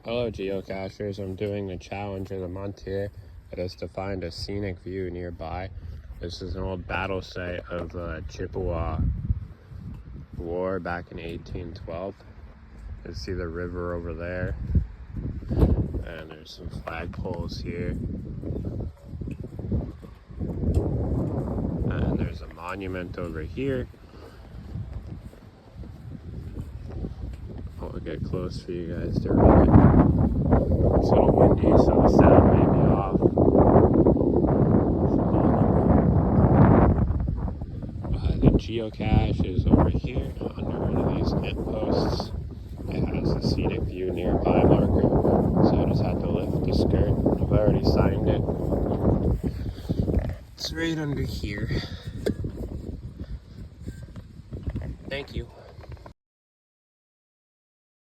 Hello geocachers, I'm doing the challenge of the month here. It is to find a scenic view nearby. This is an old battle site of the Chippewa War back in 1812. You see the river over there, and there's some flagpoles here. And there's a monument over here. I'll get close for you guys to read it. It's a little windy, so the sound may be off. The geocache is over here under one of these tent posts. It has a scenic view nearby marker, so I just had to lift the skirt. I've already signed it. It's right under here.